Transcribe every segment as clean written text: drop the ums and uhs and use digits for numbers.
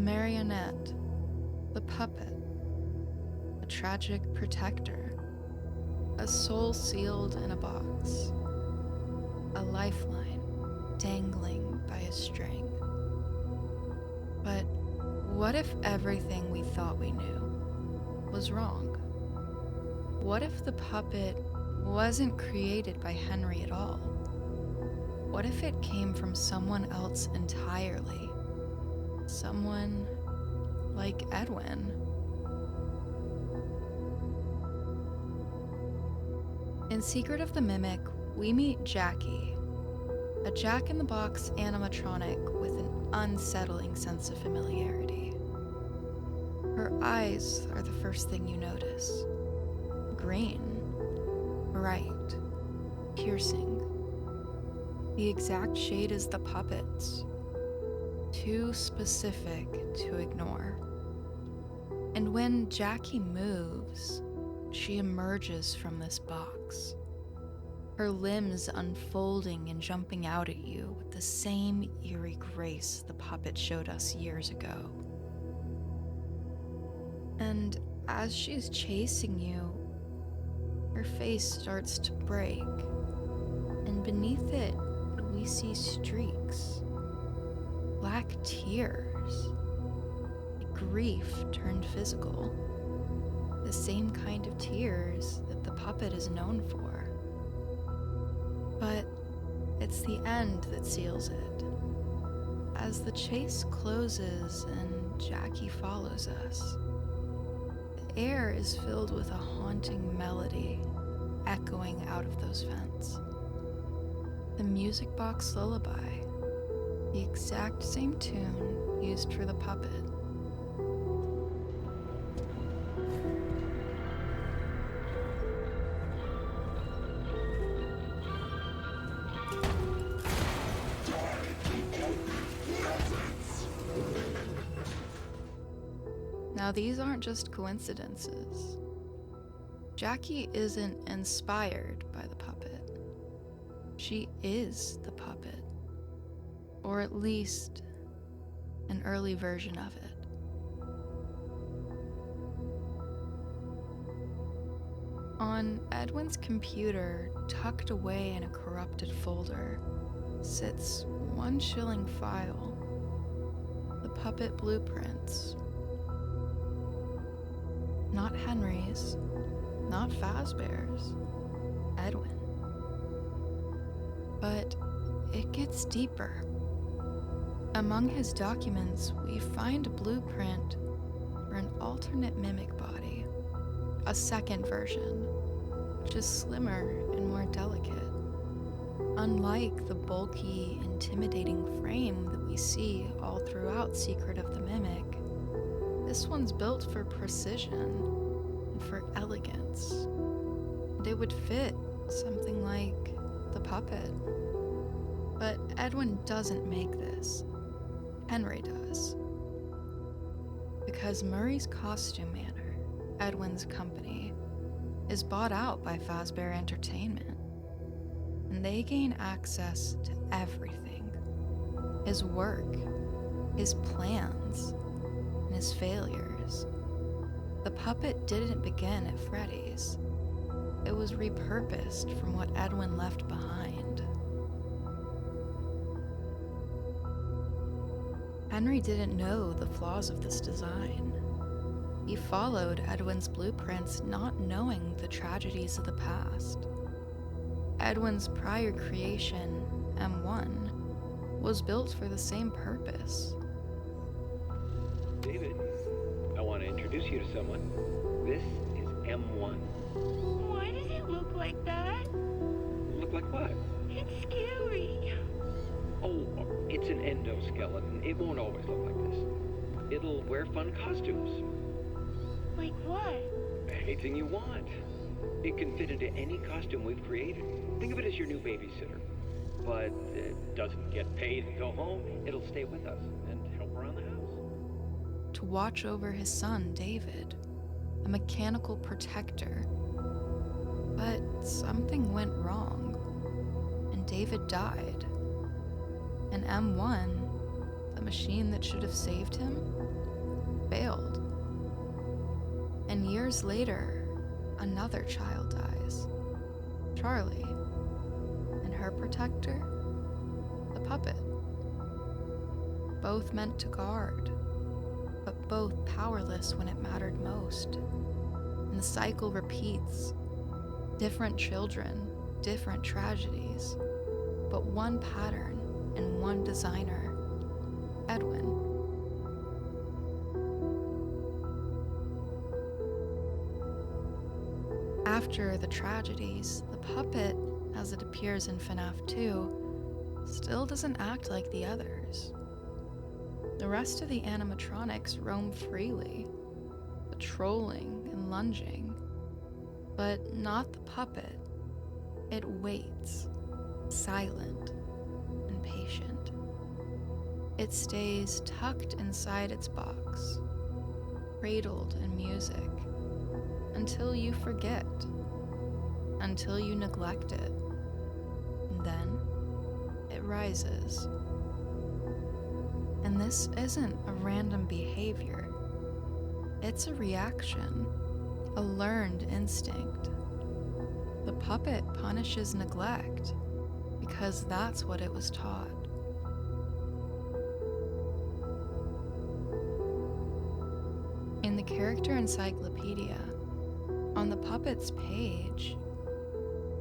marionette, the puppet, a tragic protector, a soul sealed in a box, a lifeline dangling by a string. But what if everything we thought we knew was wrong? What if the puppet wasn't created by Henry at all? What if it came from someone else entirely? Someone like Edwin? In Secret of the Mimic, we meet Jackie, a jack-in-the-box animatronic with an unsettling sense of familiarity. Her eyes are the first thing you notice. Green, bright, piercing. The exact shade as the puppet's. Too specific to ignore. And when Jackie moves, she emerges from this box, her limbs unfolding and jumping out at you with the same eerie grace the puppet showed us years ago. And as she's chasing you, her face starts to break, and beneath it, we see streaks, black tears, grief turned physical, the same kind of tears that the puppet is known for. But it's the end that seals it. As the chase closes and Jackie follows us, the air is filled with a haunting melody echoing out of those vents. The music box lullaby, the exact same tune used for the puppet. Now, these aren't just coincidences. Jackie isn't inspired by the puppet. She is the puppet, or at least an early version of it. On Edwin's computer, tucked away in a corrupted folder, sits one chilling file, the puppet blueprints. Not Henry's, not Fazbear's, Edwin. But it gets deeper. Among his documents, we find a blueprint for an alternate mimic body, a second version, just slimmer and more delicate. Unlike the bulky, intimidating frame that we see all throughout Secret of the Mimic, this one's built for precision and for elegance. And it would fit something like the puppet. But Edwin doesn't make this. Henry does. Because Murray's Costume Manor, Edwin's company, is bought out by Fazbear Entertainment, and they gain access to everything. His work, his plans, and his failures. The puppet didn't begin at Freddy's. It was repurposed from what Edwin left behind. Henry didn't know the flaws of this design. He followed Edwin's blueprints not knowing the tragedies of the past. Edwin's prior creation, M1, was built for the same purpose. David, I want to introduce you to someone. This is M1. Why does it look like that? Look like what? It's scary. Oh, it's an endoskeleton. It won't always look like this. It'll wear fun costumes. Like what? Anything you want. It can fit into any costume we've created. Think of it as your new babysitter. But it doesn't get paid and go home. It'll stay with us and help around the house. To watch over his son, David, a mechanical protector. But something went wrong, and David died. And M1, the machine that should have saved him, failed. And years later, another child dies, Charlie, and her protector, the puppet. Both meant to guard, but both powerless when it mattered most. And the cycle repeats. Different children, different tragedies, but one pattern and one designer, Edwin. After the tragedies, the puppet, as it appears in FNaF 2, still doesn't act like the others. The rest of the animatronics roam freely, patrolling and lunging, but not the puppet. It waits, silent and patient. It stays tucked inside its box, cradled in music, until you forget, until you neglect it. And then it rises. And this isn't a random behavior. It's a reaction, a learned instinct. The puppet punishes neglect because that's what it was taught. In the character encyclopedia, on the puppet's page,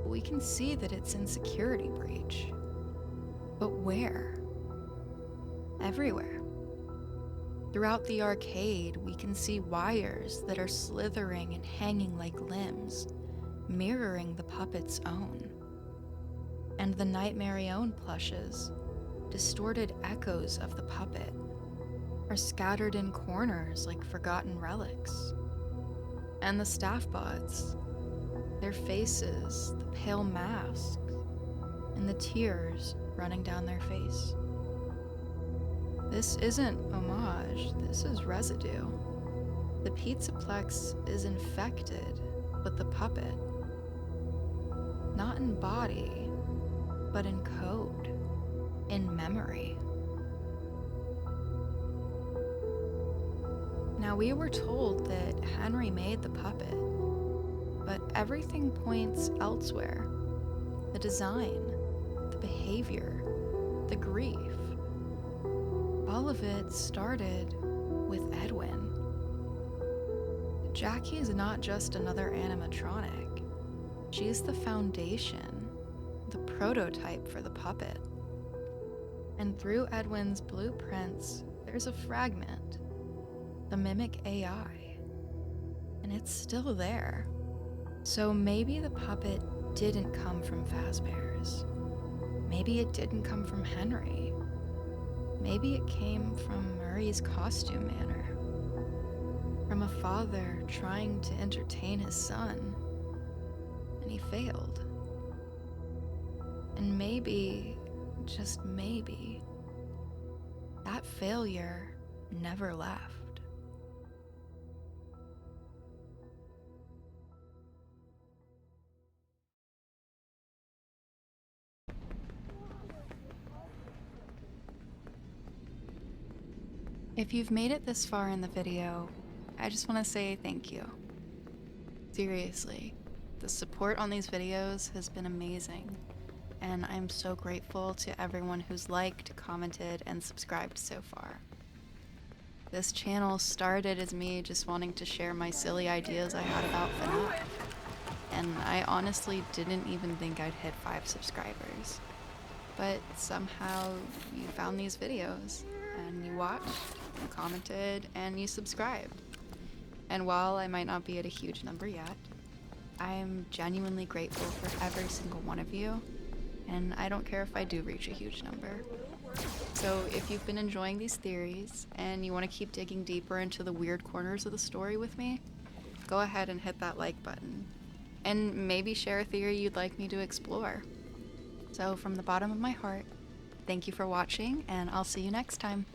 we can see that it's in security breach. But where? Everywhere. Throughout the arcade, we can see wires that are slithering and hanging like limbs, mirroring the puppet's own. And the Nightmare-own plushes, distorted echoes of the puppet, are scattered in corners like forgotten relics. And the staff bots, their faces, the pale masks, and the tears running down their face. This isn't homage, this is residue. The Pizzaplex is infected with the puppet. Not in body, but in code, in memory. Now, we were told that Henry made the puppet, but everything points elsewhere. The design, the behavior, the grief. All of it started with Edwin. Jackie is not just another animatronic. She's the foundation, the prototype for the puppet. And through Edwin's blueprints, there's a fragment, the mimic AI. And it's still there. So maybe the puppet didn't come from Fazbear's. Maybe it didn't come from Henry. Maybe it came from Murray's costume manor. From a father trying to entertain his son, and he failed. And maybe, just maybe, that failure never left. If you've made it this far in the video, I just want to say thank you. Seriously, the support on these videos has been amazing, and I'm so grateful to everyone who's liked, commented, and subscribed so far. This channel started as me just wanting to share my silly ideas I had about FNaF, and I honestly didn't even think I'd hit 5 subscribers. But somehow you found these videos, and you watched, you commented, and you subscribed. And while I might not be at a huge number yet, I'm genuinely grateful for every single one of you, and I don't care if I do reach a huge number. So if you've been enjoying these theories, and you want to keep digging deeper into the weird corners of the story with me, go ahead and hit that like button, and maybe share a theory you'd like me to explore. So from the bottom of my heart, thank you for watching, and I'll see you next time.